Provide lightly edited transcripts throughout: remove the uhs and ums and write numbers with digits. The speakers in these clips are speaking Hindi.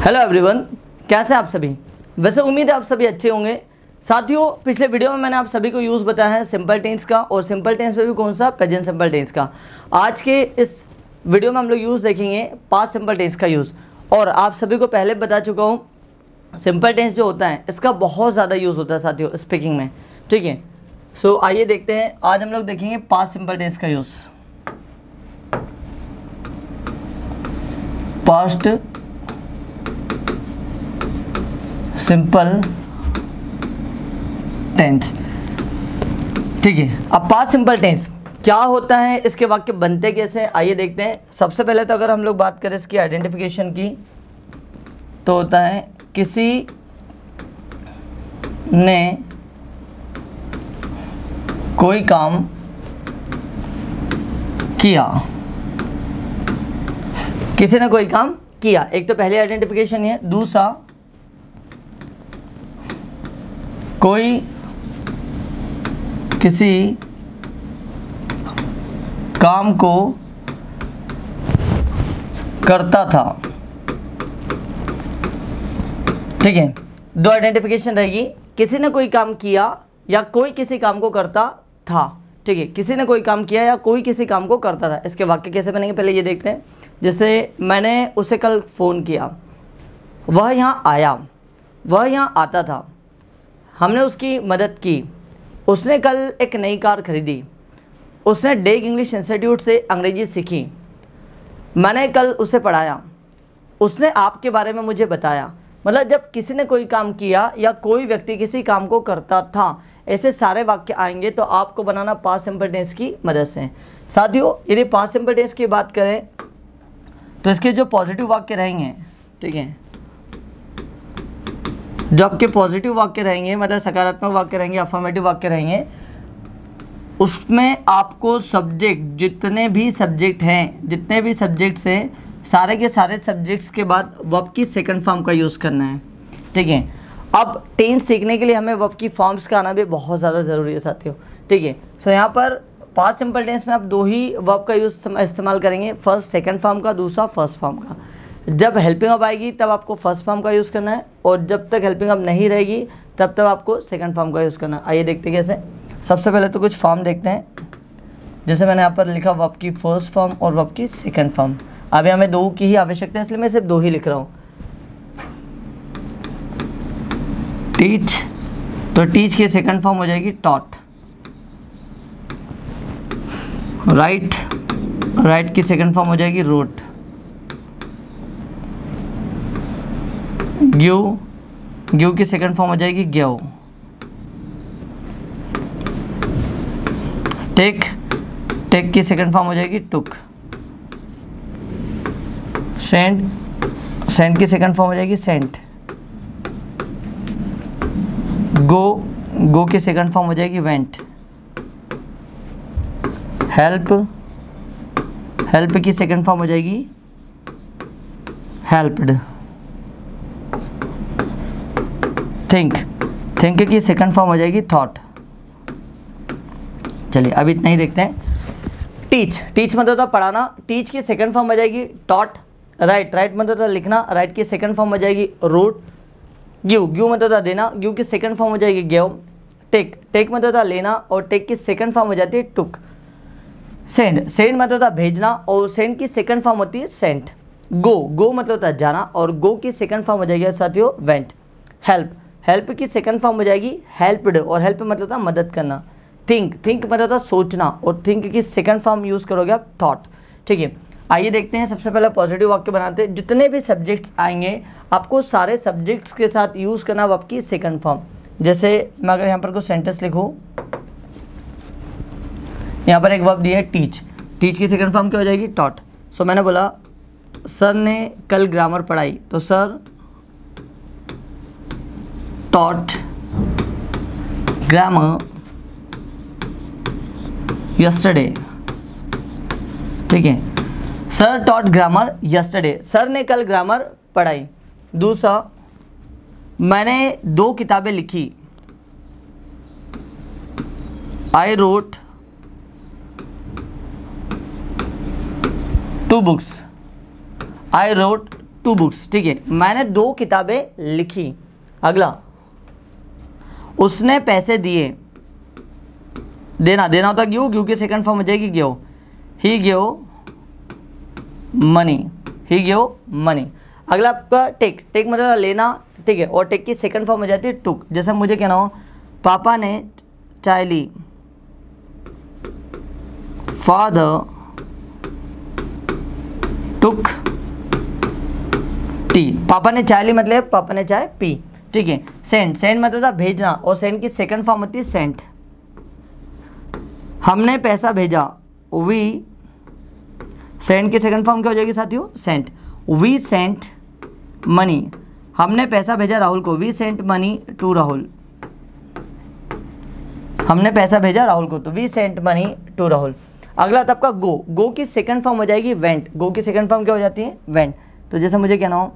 हेलो एवरीवन, कैसे आप सभी। वैसे उम्मीद है आप सभी अच्छे होंगे। साथियों, पिछले वीडियो में मैंने आप सभी को यूज़ बताया है सिंपल टेंस का, और सिंपल टेंस में भी कौन सा, प्रेजेंट सिंपल टेंस का। आज के इस वीडियो में हम लोग यूज़ देखेंगे पास्ट सिंपल टेंस का यूज़। और आप सभी को पहले बता चुका हूँ, सिंपल टेंस जो होता है इसका बहुत ज़्यादा यूज़ होता है साथियों स्पीकिंग में, ठीक है। सो आइए देखते हैं, आज हम लोग देखेंगे पास्ट सिंपल टेंस का यूज़। पास्ट सिंपल टेंस, ठीक है। अब पास्ट सिंपल टेंस क्या होता है, इसके वाक्य बनते कैसे, आइए देखते हैं। सबसे पहले तो अगर हम लोग बात करें इसकी आइडेंटिफिकेशन की, तो होता है किसी ने कोई काम किया। किसी ने कोई काम किया, एक तो पहले आइडेंटिफिकेशन है। दूसरा, कोई किसी काम को करता था, ठीक है। दो आइडेंटिफिकेशन रहेगी, किसी ने कोई काम किया या कोई किसी काम को करता था, ठीक है। किसी ने कोई काम किया या कोई किसी काम को करता था, इसके वाक्य कैसे बनेंगे पहले ये देखते हैं। जैसे मैंने उसे कल फ़ोन किया, वह यहाँ आया, वह यहाँ आता था, हमने उसकी मदद की, उसने कल एक नई कार खरीदी, उसने डेग इंग्लिश इंस्टीट्यूट से अंग्रेजी सीखी, मैंने कल उसे पढ़ाया, उसने आपके बारे में मुझे बताया। मतलब जब किसी ने कोई काम किया या कोई व्यक्ति किसी काम को करता था, ऐसे सारे वाक्य आएंगे तो आपको बनाना पास्ट सिंपल टेंस की मदद से। साथियों, यदि पास्ट सिंपल टेंस की बात करें तो इसके जो पॉजिटिव वाक्य रहेंगे, ठीक है, जो आपके पॉजिटिव वाक्य रहेंगे, मतलब सकारात्मक वाक्य रहेंगे, अफर्मेटिव वाक्य रहेंगे, उसमें आपको सब्जेक्ट, जितने भी सब्जेक्ट हैं, जितने भी सब्जेक्ट्स हैं, सारे के सारे सब्जेक्ट्स के बाद वर्ब की सेकंड फॉर्म का यूज़ करना है, ठीक है। अब टेंस सीखने के लिए हमें वर्ब की फॉर्म्स का आना भी बहुत ज़्यादा ज़रूरी है साथियों, ठीक है। सो यहाँ पर पास्ट सिंपल टेंस में आप दो ही वर्ब का यूज़ इस्तेमाल करेंगे, फर्स्ट सेकंड फॉर्म का, दूसरा फर्स्ट फॉर्म का। जब हेल्पिंग वर्ब आएगी तब आपको फर्स्ट फॉर्म का यूज़ करना है, और जब तक हेल्पिंग वर्ब नहीं रहेगी तब तक आपको सेकंड फॉर्म का यूज़ करना है। आइए देखते हैं कैसे। सबसे पहले तो कुछ फॉर्म देखते हैं। जैसे मैंने यहाँ पर लिखा वर्ब की फर्स्ट फॉर्म और वर्ब की सेकंड फॉर्म। अभी हमें दो की ही आवश्यकता है, इसलिए मैं सिर्फ दो ही लिख रहा हूँ। टीच, तो टीच की सेकंड फॉर्म हो जाएगी टॉट। राइट, राइट की सेकंड फॉर्म हो जाएगी रोट। गिव, गिव की सेकंड फॉर्म हो जाएगी गेव। टेक, टेक की सेकंड फॉर्म हो जाएगी टुक। सेंड, सेंड की सेकंड फॉर्म हो जाएगी सेंट। गो, गो की सेकंड फॉर्म हो जाएगी वेंट। हेल्प, हेल्प की सेकंड फॉर्म हो जाएगी हेल्प्ड। थिंक, थिंक की सेकंड फॉर्म हो जाएगी थॉट। चलिए अब इतना ही देखते हैं। टीच, टीच मतलब था पढ़ाना, टीच की सेकंड फॉर्म हो जाएगी टॉट। राइट, राइट मतलब था लिखना, राइट की सेकंड फॉर्म हो जाएगी रोट। गिव, गिव मतलब था देना, गिव की सेकंड फॉर्म हो जाएगी गेव। टेक, टेक मतलब था लेना, और टेक की सेकंड फॉर्म हो जाती है टुक। सेंड, सेंड मतलब था भेजना, और सेंड की सेकंड फॉर्म होती है सेंट। गो, गो मतलब था जाना, और गो की सेकंड फॉर्म हो जाएगी साथियों वेंट। हेल्प, हेल्प की सेकंड फॉर्म हो जाएगी हेल्प्ड, और हेल्प मतलब था मदद करना। थिंक, थिंक मतलब था सोचना, और थिंक की सेकंड फॉर्म यूज़ करोगे आप थॉट, ठीक है। आइए देखते हैं, सबसे पहले पॉजिटिव वाक्य बनाते हैं। जितने भी सब्जेक्ट्स आएंगे आपको सारे सब्जेक्ट्स के साथ यूज़ करना वर्ब की सेकंड फॉर्म। जैसे मैं अगर यहाँ पर कुछ सेंटेंस लिखूँ, यहाँ पर एक वर्ब दिया है टीच, टीच की सेकंड फॉर्म क्या हो जाएगी टॉट। सो मैंने बोला सर ने कल ग्रामर पढ़ाई, तो सर टॉट ग्रामर यस्टरडे, ठीक है। Sir taught grammar yesterday, sir ने कल ग्रामर पढ़ाई। दूसरा, मैंने 2 किताबें लिखी, I wrote 2 books. I wrote 2 books, ठीक है, मैंने 2 किताबें लिखी। अगला, उसने पैसे दिए, देना होता गिव की सेकंड फॉर्म हो जाएगी गिव, ही गिव मनी। अगला आपका टेक मतलब लेना, ठीक है, और टेक की सेकंड फॉर्म हो जाती है टुक। जैसे मुझे कहना हो पापा ने चाय ली, फादर टुक टी। पापा ने चाय ली मतलब पापा ने चाय पी, ठीक है। सेंड मतलब था भेजना, और सेंड की सेकंड फॉर्म होती है सेंट। हमने पैसा भेजा, वी, सेंड की सेकंड फॉर्म क्या हो जाएगी साथियों, सेंट। वी सेंट मनी, हमने पैसा भेजा राहुल को, we sent money to Rahul. हमने पैसा भेजा राहुल को, तो we sent money to Rahul. अगला था आपका गो की सेकंड फॉर्म हो जाएगी वेंट। गो की सेकंड फॉर्म क्या हो जाती है, वेंट। तो जैसे मुझे कहना हो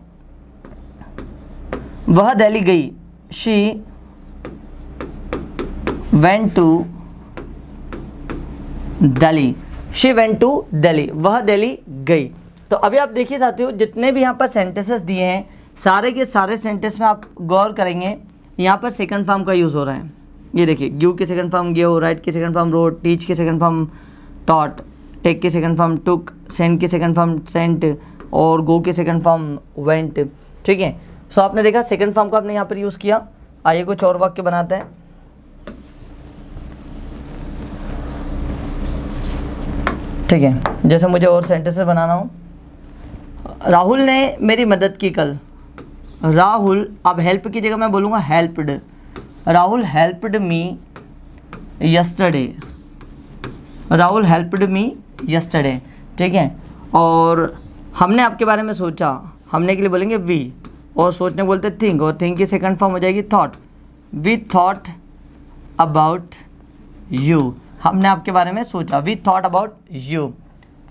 वह दिल्ली गई, she went to Delhi, she went to Delhi, वह दिल्ली गई। तो अभी आप देखिए साथियों, जितने भी यहाँ पर सेंटेंसेस दिए हैं, सारे के सारे सेंटेंस में आप गौर करेंगे, यहाँ पर सेकंड फॉर्म का यूज़ हो रहा है। ये देखिए, गिव की सेकंड फॉर्म गिव, राइट की सेकंड फॉर्म रोट, टीच की सेकंड फॉर्म टॉट, टेक की सेकंड फॉर्म टुक, सेंड की सेकंड फॉर्म सेंट, और गो की सेकंड फॉर्म वेंट, ठीक है। सो आपने देखा सेकंड फॉर्म को आपने यहाँ पर यूज़ किया। आइए कुछ और वाक्य बनाते हैं। ठीक है, जैसे मुझे और सेंटेंसेस बनाना हो, राहुल ने मेरी मदद की कल, राहुल, अब हेल्प की जगह मैं बोलूँगा helped, Rahul helped me yesterday, Rahul helped me yesterday, ठीक है। और हमने आपके बारे में सोचा, हमने के लिए बोलेंगे वी, और सोचने बोलते थिंक, और थिंक की सेकंड फॉर्म हो जाएगी thought, we thought about you, हमने आपके बारे में सोचा, वी थॉट अबाउट यू।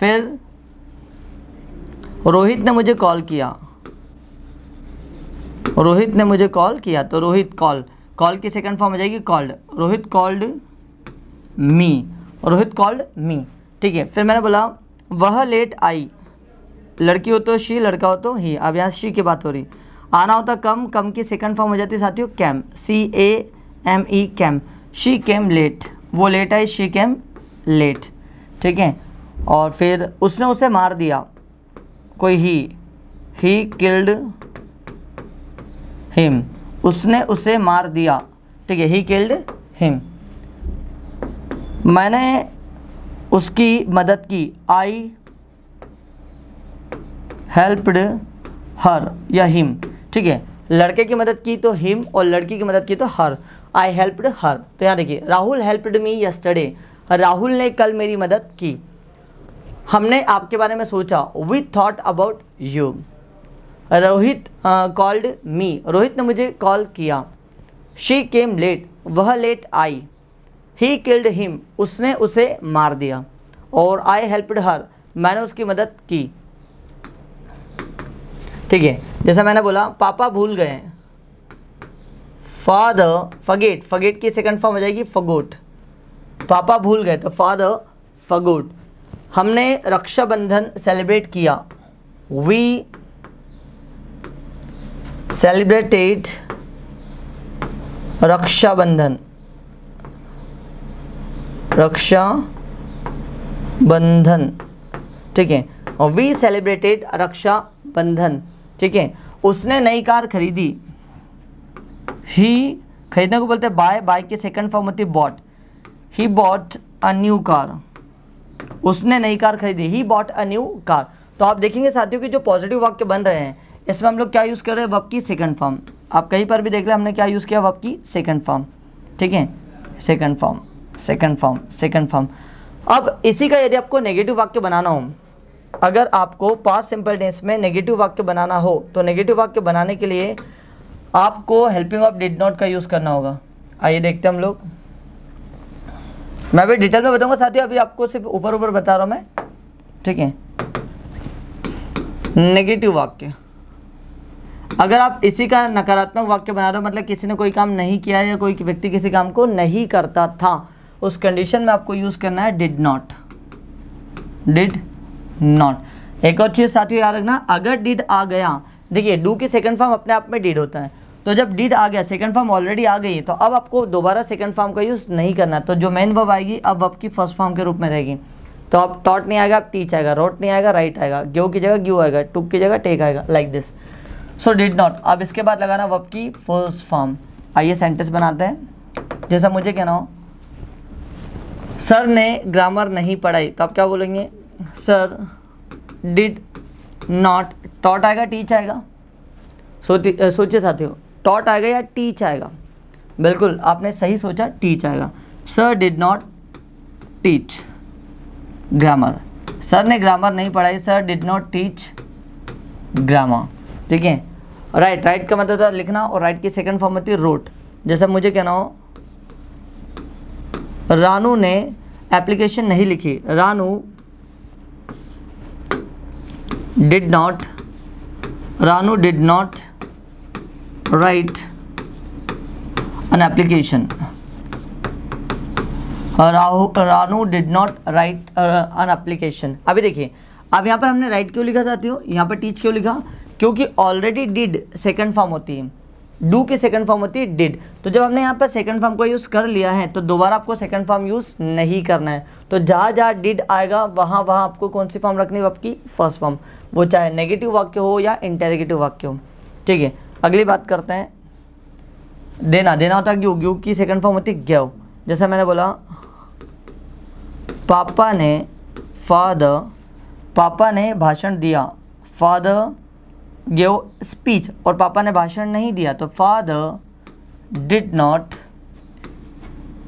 फिर रोहित ने मुझे कॉल किया, रोहित ने मुझे कॉल किया, तो रोहित कॉल की सेकंड फॉर्म हो जाएगी called, Rohit called me, Rohit called मी, ठीक है। फिर मैंने बोला वह लेट आई, लड़की हो तो शी, लड़का हो तो ही, अब यहाँ शी की बात हो रही। आना होता कम की सेकंड फॉर्म हो जाती है साथियों came, CAME came, she came late, वो लेट आई, शी केम लेट, ठीक है। और फिर उसने उसे मार दिया, कोई ही किल्ड हिम, उसने उसे मार दिया, ठीक है, ही किल्ड हिम। मैंने उसकी मदद की, आई हेल्प्ड हर या हिम, ठीक है। लड़के की मदद की तो हिम, और लड़की की मदद की तो हर, आई हेल्प्ड हर। तो यहाँ देखिए, Rahul helped me yesterday, Rahul ने कल मेरी मदद की। हमने आपके बारे में सोचा, we thought about you. Rohit called me, Rohit ने मुझे कॉल किया। शी केम लेट, वह लेट आई। ही किल्ड हिम, उसने उसे मार दिया। और आई हेल्प्ड हर, मैंने उसकी मदद की, ठीक है। जैसा मैंने बोला पापा भूल गए, फादर फगेट, फगेट की सेकंड फॉर्म हो जाएगी फगोट, पापा भूल गए तो फादर फगोट। हमने रक्षाबंधन सेलिब्रेट किया, वी सेलिब्रेटेड रक्षाबंधन, रक्षाबंधन, ठीक है। और वी सेलिब्रेटेड रक्षाबंधन, ठीक है। उसने नई कार खरीदी, ही खरीदने को बोलते हैं बाय, बाय की सेकंड फॉर्म होती है bought, he bought a new car, उसने नई कार खरीदी, he bought a new car. तो आप देखेंगे साथियों कि जो पॉजिटिव वाक्य बन रहे हैं, इसमें हम लोग क्या यूज़ कर रहे हैं, वर्ब की सेकंड फॉर्म। आप कहीं पर भी देख लें हमने क्या यूज़ किया, वर्ब की सेकंड फॉर्म, ठीक है, second form, second form, second form. अब इसी का यदि आपको नेगेटिव वाक्य बनाना हो, अगर आपको पास्ट सिंपल टेंस में नेगेटिव वाक्य बनाना हो, तो नेगेटिव वाक्य बनाने के लिए आपको हेल्पिंग ऑफ डिड नॉट का यूज़ करना होगा। आइए देखते हैं हम लोग, मैं भी डिटेल में बताऊंगा साथियों, अभी आपको सिर्फ ऊपर ऊपर बता रहा हूँ मैं, ठीक है। नेगेटिव वाक्य, अगर आप इसी का नकारात्मक वाक्य बना रहे हो, मतलब किसी ने कोई काम नहीं किया या कोई व्यक्ति किसी काम को नहीं करता था, उस कंडीशन में आपको यूज़ करना है डिड नॉट, डिड नॉट। एक और चीज़ साथियों याद रखना, अगर डिड आ गया देखिए डू की सेकंड फॉर्म अपने आप में डिड होता है, तो जब डिड आ गया, सेकंड फॉर्म ऑलरेडी आ गई है, तो अब आपको दोबारा सेकंड फॉर्म का यूज़ नहीं करना। तो जो मेन वर्ब आएगी अब वर्ब की फर्स्ट फॉर्म के रूप में रहेगी। तो अब टॉट नहीं आएगा, अब टीच आएगा, रोट नहीं आएगा, राइट आएगा, ग्यो की जगह ग्यू आएगा, टुक की जगह टेक आएगा, like this. So did not. अब इसके बाद लगाना वर्ब की फर्स्ट फॉर्म। आइए सेंटेंस बनाते हैं। जैसा मुझे कहना हो सर ने ग्रामर नहीं पढ़ाई, तो आप क्या बोलेंगे, सर डिड नॉट, टॉट आएगा टीच आएगा, सोचिए साथियों, टॉट आएगा या टीच आएगा, बिल्कुल आपने सही सोचा, टीच आएगा। Sir did not teach grammar, sir ने ग्रामर नहीं पढ़ाई, sir did not teach grammar, ठीक है। राइट, राइट का मतलब होता है लिखना, और राइट की सेकंड फॉर्म होती है रोट। जैसे मुझे कहना हो रानू ने एप्लीकेशन नहीं लिखी, Ranu did not write an application, Ranu did not write an application. अभी देखिए, अब यहाँ पर हमने राइट क्यों लिखा चाहती हो, यहाँ पर टीच क्यों लिखा, क्योंकि ऑलरेडी डिड सेकंड फॉर्म होती है, डू की सेकंड फॉर्म होती है डिड। तो जब हमने यहाँ पर सेकंड फॉर्म को यूज़ कर लिया है तो दोबारा आपको सेकंड फॉर्म यूज़ नहीं करना है। तो जहाँ जहाँ डिड आएगा वहाँ वहाँ आपको कौन सी फॉर्म रखनी है, आपकी फर्स्ट फॉर्म, वो चाहे नेगेटिव वाक्य हो या इंटेरोगेटिव वाक्य हो, ठीक है। अगली बात करते हैं, देना, देना होता है ग्यू, ग्यू की सेकंड फॉर्म होती है ग्यव। जैसा मैंने बोला पापा ने, फादर, पापा ने भाषण दिया, फादर गिव स्पीच, और पापा ने भाषण नहीं दिया तो father did not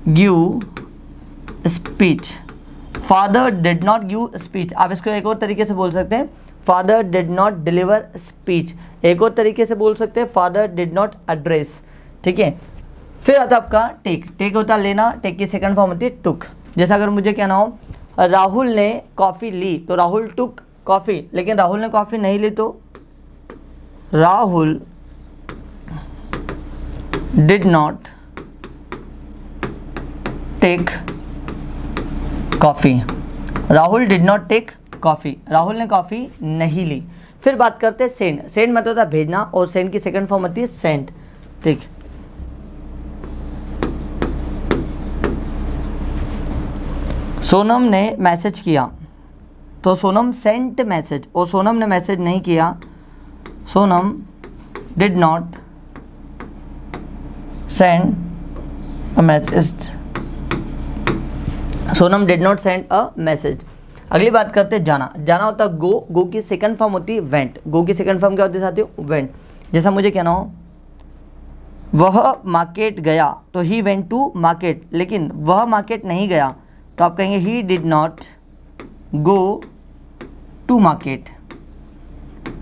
give speech, father did not give speech. आप इसको एक और तरीके से बोल सकते हैं, father did not deliver speech, एक और तरीके से बोल सकते हैं फादर डिड नॉट एड्रेस, ठीक है। फिर आता है आपका टेक, टेक होता है लेना, टेक की सेकंड फॉर्म होती है टुक। जैसा अगर मुझे कहना हो राहुल ने कॉफ़ी ली, तो राहुल टुक कॉफ़ी, लेकिन राहुल ने कॉफ़ी नहीं ली तो Rahul did not take coffee, Rahul did not take coffee, Rahul ने कॉफ़ी नहीं ली। फिर बात करते हैं सेंड, सेंड मतलब होता है भेजना, और सेंड की सेकंड फॉर्म होती है सेंट, ठीक। सोनम ने मैसेज किया, तो सोनम सेंट मैसेज, और सोनम ने मैसेज नहीं किया, Sonam did not send a message, Sonam did not send a message. अगली बात करते हैं जाना, जाना होता है गो, गो की सेकंड फॉर्म होती है वेंट, गो की सेकंड फॉर्म क्या होती है साथियों, वेंट। जैसा मुझे कहना हो वह मार्केट गया, तो ही वेंट टू मार्केट, लेकिन वह मार्केट नहीं गया, तो आप कहेंगे he did not go to market,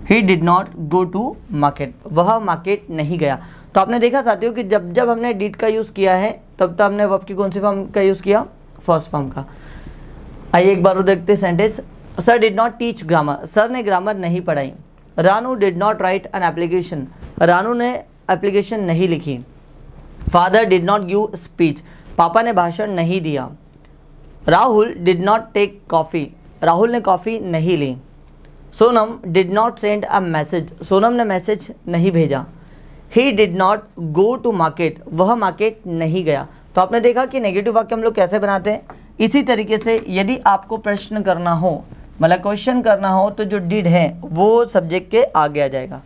he did not go to market, वह मार्केट नहीं गया। तो आपने देखा साथियों कि जब जब हमने डिड का यूज़ किया है तब तब हमने वर्ब की कौन सी फॉर्म का यूज़ किया, फर्स्ट फॉर्म का। आइए एक बार वो देखते हैं sentence. Sir did not teach grammar, sir ने ग्रामर नहीं पढ़ाई। Ranu did not write an application, Ranu ने एप्लीकेशन नहीं लिखी। Father did not give speech, पापा ने भाषण नहीं दिया। Rahul did not take coffee, Rahul ने कॉफ़ी नहीं ली। Sonam did not send a message, Sonam ने मैसेज नहीं भेजा। He did not go to market, वह मार्केट नहीं गया। तो आपने देखा कि नेगेटिव वाक्य हम लोग कैसे बनाते हैं। इसी तरीके से यदि आपको प्रश्न करना हो, मतलब क्वेश्चन करना हो, तो जो डिड है वो सब्जेक्ट के आगे आ जाएगा।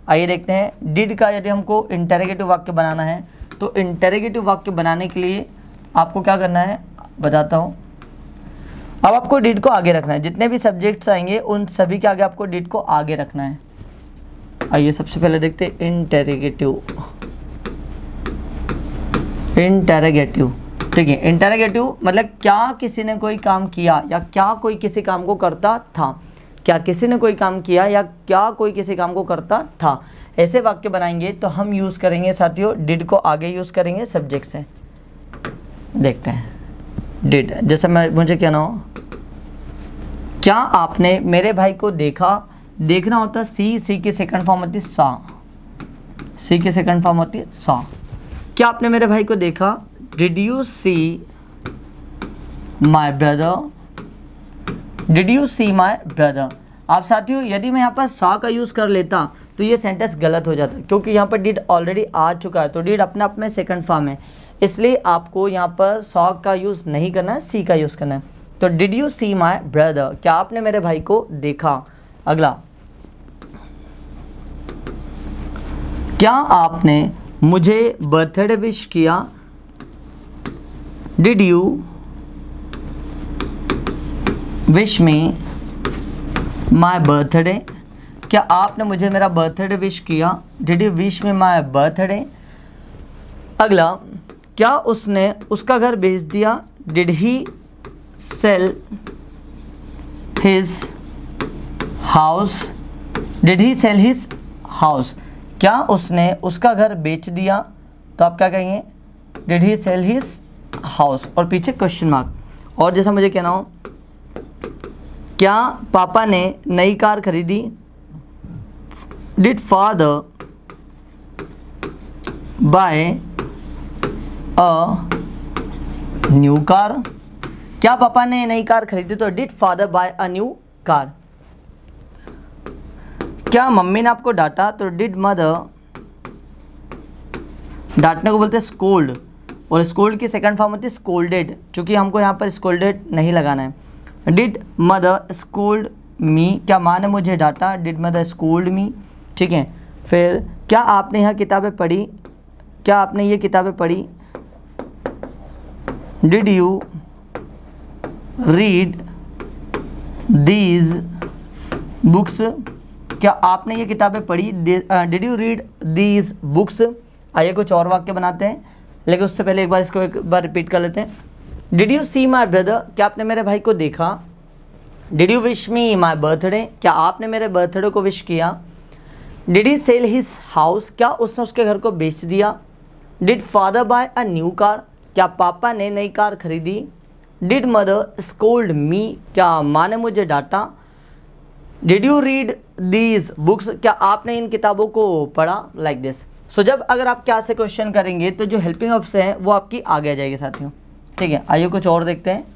आइए देखते हैं डिड का यदि हमको इंटरोगेटिव वाक्य बनाना है, तो इंटरोगेटिव वाक्य बनाने के लिए आपको क्या करना है बताता हूँ। अब आपको डिड को आगे रखना है, जितने भी सब्जेक्ट्स आएंगे उन सभी के आगे आपको डिड को आगे रखना है। आइए सबसे पहले देखते हैं इंटरोगेटिव, इंटरोगेटिव, ठीक है। इंटरोगेटिव मतलब क्या किसी ने कोई काम किया या क्या कोई किसी काम को करता था, क्या किसी ने कोई काम किया या क्या कोई किसी काम को करता था, ऐसे वाक्य बनाएंगे तो हम यूज़ करेंगे साथियों डिड को आगे यूज़ करेंगे सब्जेक्ट से। देखते हैं डिड, जैसे मुझे कहना हो क्या आपने मेरे भाई को देखा, देखना होता है सी, सी की सेकंड फॉर्म होती है सा, सी की सेकंड फॉर्म होती है सा। क्या आपने मेरे भाई को देखा, did you see my brother, did you see my brother. आप साथियों यदि मैं यहाँ पर सा का यूज़ कर लेता तो तो ये सेंटेंस गलत हो जाता है, क्योंकि यहाँ पर डिड ऑलरेडी आ चुका है, तो डिड अपने आप में सेकंड फॉर्म है, इसलिए आपको यहाँ पर सॉ का यूज़ नहीं करना है, सी का यूज़ करना है। तो did you see my brother, क्या आपने मेरे भाई को देखा। अगला, क्या आपने मुझे बर्थडे विश किया। Did you wish me my birthday, क्या आपने मुझे मेरा बर्थडे विश किया। Did you wish me my birthday. अगला, क्या उसने उसका घर बेच दिया। Did he sell his house. Did he sell his house, क्या उसने उसका घर बेच दिया। तो आप क्या कहेंगे, did he sell his house, और पीछे क्वेश्चन मार्क। और जैसा मुझे कहना हो, क्या पापा ने नई कार खरीदी। Did father buy a new car, क्या पापा ने नई कार खरीदी। तो did father buy a new car. क्या मम्मी ने आपको डांटा। तो डिड मदर, डांटने को बोलते हैं स्कोल्ड, और स्कोल्ड की सेकंड फॉर्म होती है स्कोल्डेड, क्योंकि हमको यहाँ पर स्कोल्डेड नहीं लगाना है। डिड मदर स्कोल्ड मी, क्या माँ ने मुझे डांटा। डिड मदर स्कोल्ड मी, ठीक है। फिर क्या आपने यह किताबें पढ़ी, क्या आपने ये किताबें पढ़ी। Did you read these books, क्या आपने ये किताबें पढ़ी। Did you read these books. आइए कुछ और वाक्य बनाते हैं, लेकिन उससे पहले एक बार इसको एक बार रिपीट कर लेते हैं। Did you see my brother, क्या आपने मेरे भाई को देखा। Did you wish me my birthday, क्या आपने मेरे बर्थडे को विश किया। Did he sell his house, क्या उसने उसके घर को बेच दिया। Did father buy a new car, क्या पापा ने नई कार खरीदी। डिड मदर स्कोल्ड मी, क्या माँ ने मुझे डांटा। Did you read these books, क्या आपने इन किताबों को पढ़ा। Like this. सो जब अगर आप क्या से क्वेश्चन करेंगे तो जो हेल्पिंग ऑफ से है वो आपकी आगे आ जाएगी साथियों, ठीक है। आइए कुछ और देखते हैं।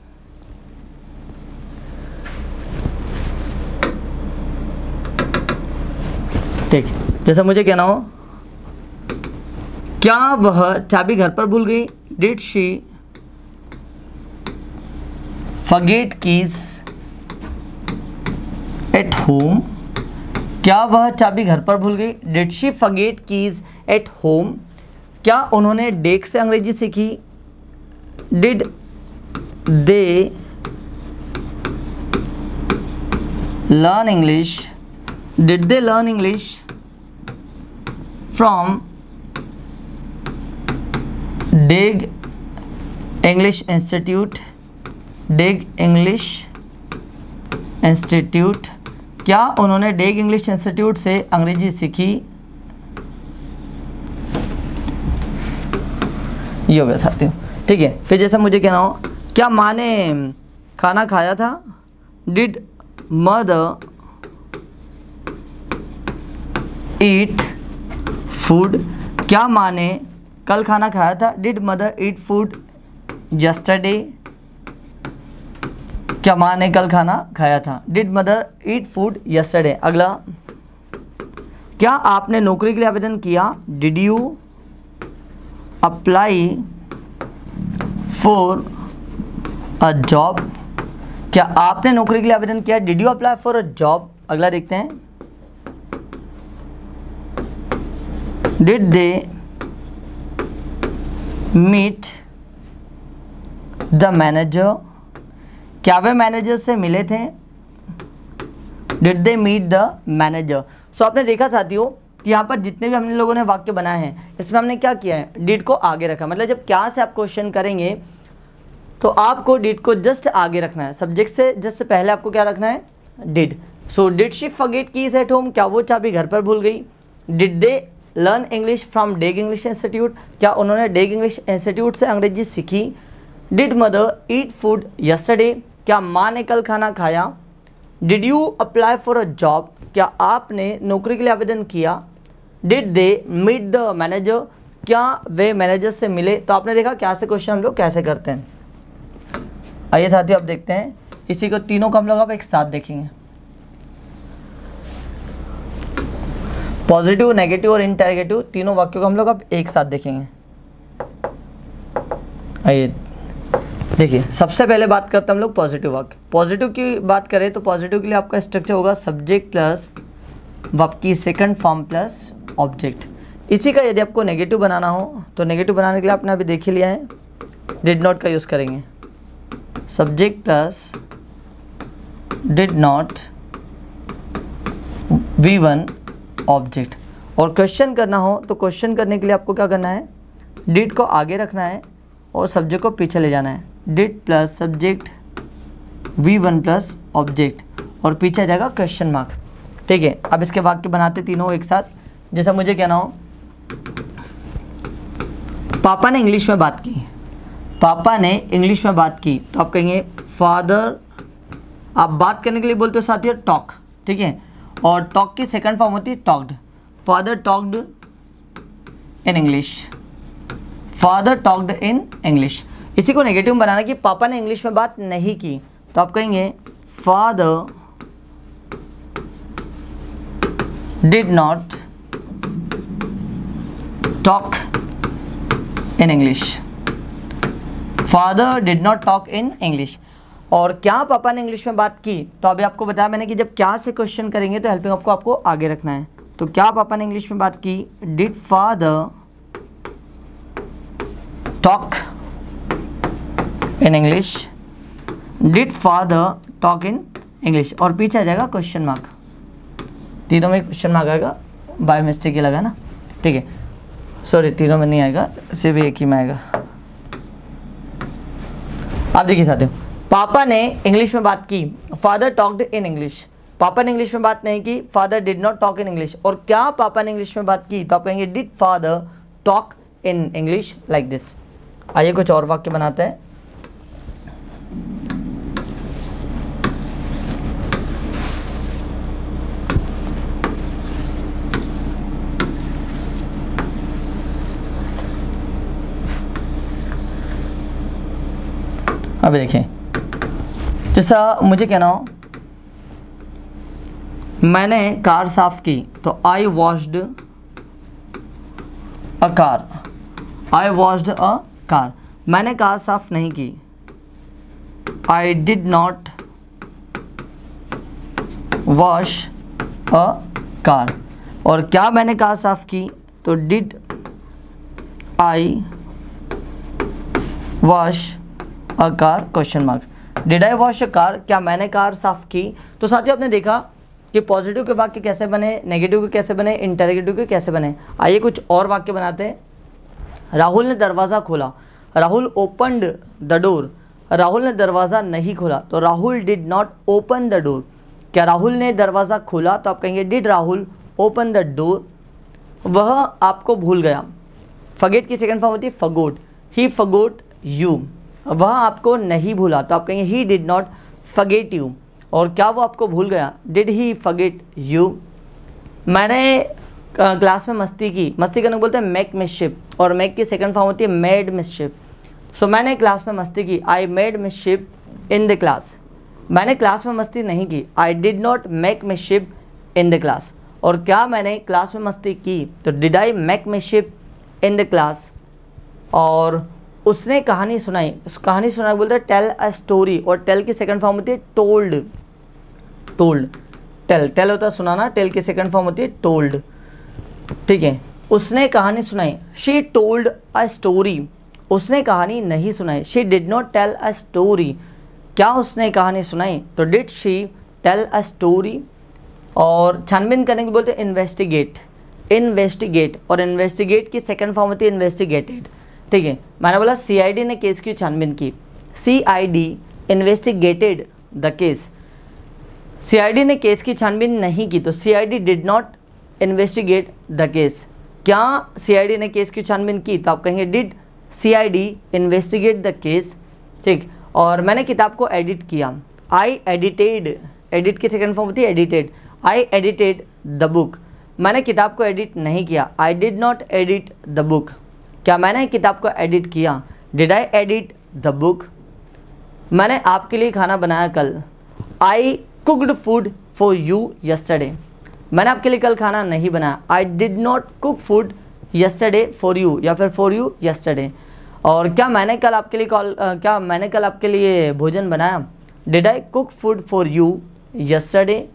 ठीक, जैसा मुझे कहना हो, क्या वह चाबी घर पर भूल गई। Did she forget keys at home, क्या वह चाबी घर पर भूल गई। Did she forget keys at home, क्या उन्होंने डेक से अंग्रेजी सीखी। Did they learn English, did they learn English from Deg English institute. डेग इंग्लिश इंस्टीट्यूट, क्या उन्होंने डेग इंग्लिश इंस्टीट्यूट से अंग्रेजी सीखी। ये हो गया साथियों, ठीक है। फिर जैसा मुझे कहना हो, क्या माँ ने खाना खाया था। डिड मदर ईट फूड, क्या माँ ने कल खाना खाया था। Did mother eat food yesterday, क्या माँ ने कल खाना खाया था। Did mother eat food yesterday. अगला, क्या आपने नौकरी के लिए आवेदन किया। Did you apply for a job, क्या आपने नौकरी के लिए आवेदन किया। Did you apply for a job. अगला देखते हैं, did they meet the manager, क्या वे मैनेजर से मिले थे। Did they meet the manager. So आपने देखा साथियों कि यहाँ पर जितने भी हमने लोगों ने वाक्य बनाए हैं, इसमें हमने क्या किया है, डिड को आगे रखा। मतलब जब क्या से आप क्वेश्चन करेंगे तो आपको डिड को जस्ट आगे रखना है, सब्जेक्ट से जस्ट पहले आपको क्या रखना है, did. So did she forget keys at home, क्या वो चाबी घर पर भूल गई। Did they learn English from Deg English institute, क्या उन्होंने डेग इंग्लिश इंस्टीट्यूट से अंग्रेजी सीखी। Did mother eat food yesterday, क्या माँ ने कल खाना खाया। Did you apply for a job, क्या आपने नौकरी के लिए आवेदन किया। Did they meet the manager, क्या वे मैनेजर से मिले। तो आपने देखा क्या से क्वेश्चन हम लोग कैसे करते हैं। आइए साथियों अब देखते हैं, इसी को तीनों को हम लोग अब एक साथ देखेंगे। पॉजिटिव, नेगेटिव और इंटरोगेटिव तीनों वाक्यों को हम लोग अब एक साथ देखेंगे। आइए देखिए, सबसे पहले बात करते हैं हम लोग पॉजिटिव वाक्य। पॉजिटिव की बात करें तो पॉजिटिव के लिए आपका स्ट्रक्चर होगा सब्जेक्ट प्लस वर्ब की सेकंड फॉर्म प्लस ऑब्जेक्ट। इसी का यदि आपको नेगेटिव बनाना हो तो नेगेटिव बनाने के लिए आपने अभी देख ही लिया है, डिड नॉट का यूज़ करेंगे, subject plus did not V1 object. और क्वेश्चन करना हो तो क्वेश्चन करने के लिए आपको क्या करना है, डिड को आगे रखना है और सब्जेक्ट को पीछे ले जाना है, did plus subject V1 plus object और पीछे आ जाएगा क्वेश्चन मार्क। ठीक है, अब इसके वाक्य बनाते तीनों एक साथ। जैसा मुझे कहना हो पापा ने इंग्लिश में बात की, पापा ने इंग्लिश में बात की, तो आप कहेंगे फादर, आप बात करने के लिए बोलते हो साथियों टॉक, ठीक है, और टॉक की सेकंड फॉर्म होती है talked. Father talked in English, father talked in English. इसी को नेगेटिव में बनाना कि पापा ने इंग्लिश में बात नहीं की, तो आप कहेंगे father did not talk in English, father did not talk in English. और क्या पापा ने इंग्लिश में बात की, तो अभी आपको बताया मैंने कि जब क्या से क्वेश्चन करेंगे तो हेल्पिंग आपको आगे रखना है। तो क्या पापा ने इंग्लिश में बात की, did father talk in English, did father talk in English और पीछे आ जाएगा क्वेश्चन मार्क। तीनों में क्वेश्चन मार्क आएगा, बाय मिस्टेक ही लगा ना, ठीक है, सॉरी तीनों में नहीं आएगा, सिर्फ एक ही में आएगा। आप देखिए साथियों, पापा ने इंग्लिश में बात की, फादर टॉक्ड इन इंग्लिश, पापा ने इंग्लिश में बात नहीं की, father did not talk in English. और क्या पापा ने इंग्लिश में बात की, तो आप कहेंगे did father talk in English like this. आइए कुछ और वाक्य बनाते हैं। अभी देखें, जैसा मुझे कहना हो मैंने कार साफ की, तो I washed a car, I washed a car. मैंने कार साफ नहीं की, I did not wash a car. और क्या मैंने कार साफ की, तो did I wash a car question mark, did I wash a car, क्या मैंने कार साफ की। तो साथियों आपने देखा कि पॉजिटिव के वाक्य कैसे बने, नेगेटिव के कैसे बने, इंटरोगेटिव के कैसे बने। आइए कुछ और वाक्य बनाते हैं। राहुल ने दरवाज़ा खोला, Rahul opened the door, Rahul ने दरवाज़ा नहीं खोला, तो Rahul did not open the door. क्या राहुल ने दरवाज़ा खोला, तो आप कहेंगे did Rahul open the door. वह आपको भूल गया, फॉरगेट की सेकंड फॉर्म होती है फॉरगॉट, ही फॉरगॉट यू। वह आपको नहीं भूला, तो आप कहेंगे he did not forget you. और क्या वो आपको भूल गया, डिड ही फॉरगेट यू। मैंने क्लास में मस्ती की, मस्ती करने को बोलते हैं मेक मिसशिप, और मेक की सेकंड फॉर्म होती है मेड मिसशिप। सो मैंने क्लास में मस्ती की, I made mischief in the class. मैंने क्लास में मस्ती नहीं की, I did not make mischief in the class. और क्या मैंने क्लास में मस्ती की, तो did I make mischief in the class. और उसने कहानी सुनाई, कहानी सुनाई बोलते हैं टेल अ स्टोरी, और टेल की सेकंड फॉर्म होती है टोल्ड, टोल्ड, टेल, टेल होता है सुनाना, टेल की सेकंड फॉर्म होती है टोल्ड, ठीक है। उसने कहानी सुनाई, शी टोल्ड अ स्टोरी, उसने कहानी नहीं सुनाई, she did not tell a story. क्या उसने कहानी सुनाई, तो did she tell a story. और छानबीन करने के बोलते हैं इन्वेस्टिगेट, इन्वेस्टिगेट, और इन्वेस्टिगेट की सेकंड फॉर्म होती है इन्वेस्टिगेटेड, ठीक है। मैंने बोला सीआईडी ने केस की छानबीन की, CID investigated the case. CID ने केस की छानबीन नहीं की, तो CID did not investigate the case. क्या सीआईडी ने केस की छानबीन की, तो आप कहेंगे did CID investigate the case, ठीक। और मैंने किताब को एडिट किया, आई एडिटेड, एडिट की सेकंड फॉर्म होती है edited, I edited the book. मैंने किताब को एडिट नहीं किया, आई did not edit the book. क्या मैंने किताब को एडिट किया, did I edit the book. मैंने आपके लिए खाना बनाया कल, I cooked food for you yesterday. मैंने आपके लिए कल खाना नहीं बनाया। I did not cook food yesterday for you, या फिर फॉर यू यस्टरडे। और क्या मैंने कल आपके लिए भोजन बनाया? Did I cook food for you yesterday?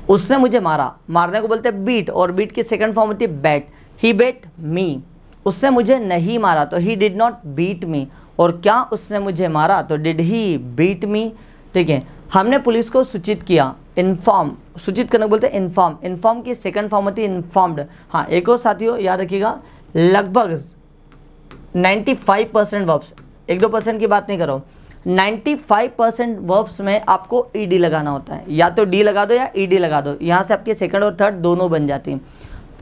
उसने मुझे मारा, मारने को बोलते हैं बीट, और बीट की सेकंड फॉर्म होती है बैट। ही बेट मी, उसने मुझे नहीं मारा तो he did not beat me. और क्या उसने मुझे मारा? तो डिड ही बीट मी। ठीक है, हमने पुलिस को सूचित किया, इन्फॉर्म, सूचित करने को बोलते हैं इन्फॉर्म। इन्फॉर्म की सेकंड फॉर्म होती है इन्फॉर्म्ड। हाँ, एक और साथियों याद रखिएगा, लगभग 95% वर्ब्स, 1-2% की बात नहीं करो, 95% वर्ब्स में आपको ईडी लगाना होता है, या तो डी लगा दो या ईडी लगा दो, यहाँ से आपके सेकंड और थर्ड दोनों बन जाती हैं।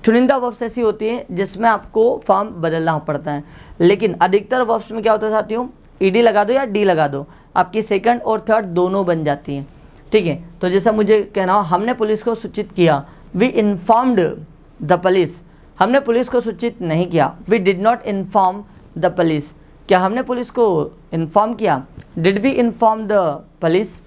चुनिंदा वर्ब्स ऐसी होती हैं जिसमें आपको फॉर्म बदलना पड़ता है, लेकिन अधिकतर वर्ब्स में क्या होता है साथियों, ईडी लगा दो या डी लगा दो, आपकी सेकंड और थर्ड दोनों बन जाती हैं। ठीक है, तो जैसा मुझे कहना हो, हमने पुलिस को सूचित किया, वी इन्फॉर्म्ड द पुलिस। हमने पुलिस को सूचित नहीं किया, we did not inform the police. क्या हमने पुलिस को इन्फॉर्म किया? Did we inform the police?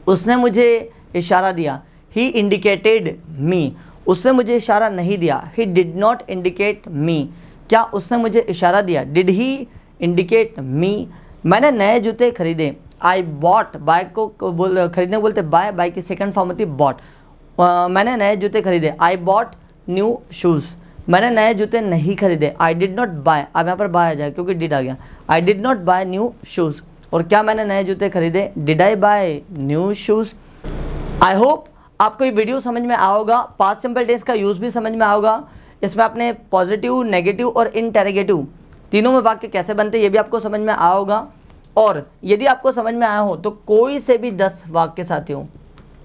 उसने मुझे इशारा दिया, ही इंडिकेटेड मी। उसने मुझे इशारा नहीं दिया, ही डिड नॉट इंडिकेट मी। क्या उसने मुझे इशारा दिया? डिड ही इंडिकेट मी। मैंने नए जूते खरीदे, आई बॉट, बाय को खरीदने को बोलते बाय, बाय की सेकंड फॉर्म होती है बॉट। मैंने नए जूते खरीदे, आई बॉट न्यू शूज़। मैंने नए जूते नहीं खरीदे, आई डिड नॉट बाय, अब यहाँ पर बाय आ जाए क्योंकि डिड आ गया, I did not buy new shoes. और क्या मैंने नए जूते खरीदे? Did I buy new shoes. I hope आपको ये वीडियो समझ में आया होगा, पास्ट सिंपल टेंस का यूज़ भी समझ में आया होगा। इसमें आपने पॉजिटिव, नेगेटिव और इंटेरोगेटिव तीनों में वाक्य कैसे बनते हैं ये भी आपको समझ में आया होगा। और यदि आपको समझ में आया हो तो कोई से भी 10 वाक्य साथियों,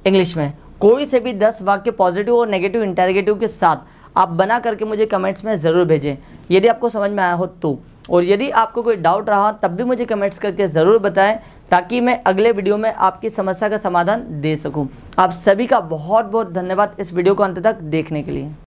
इंग्लिश में कोई से भी 10 वाक्य पॉजिटिव और नेगेटिव इंटेरोगेटिव के साथ आप बना करके मुझे कमेंट्स में ज़रूर भेजें यदि आपको समझ में आया हो तो। और यदि आपको कोई डाउट रहा तब भी मुझे कमेंट्स करके ज़रूर बताएं, ताकि मैं अगले वीडियो में आपकी समस्या का समाधान दे सकूं। आप सभी का बहुत बहुत धन्यवाद इस वीडियो को अंत तक देखने के लिए।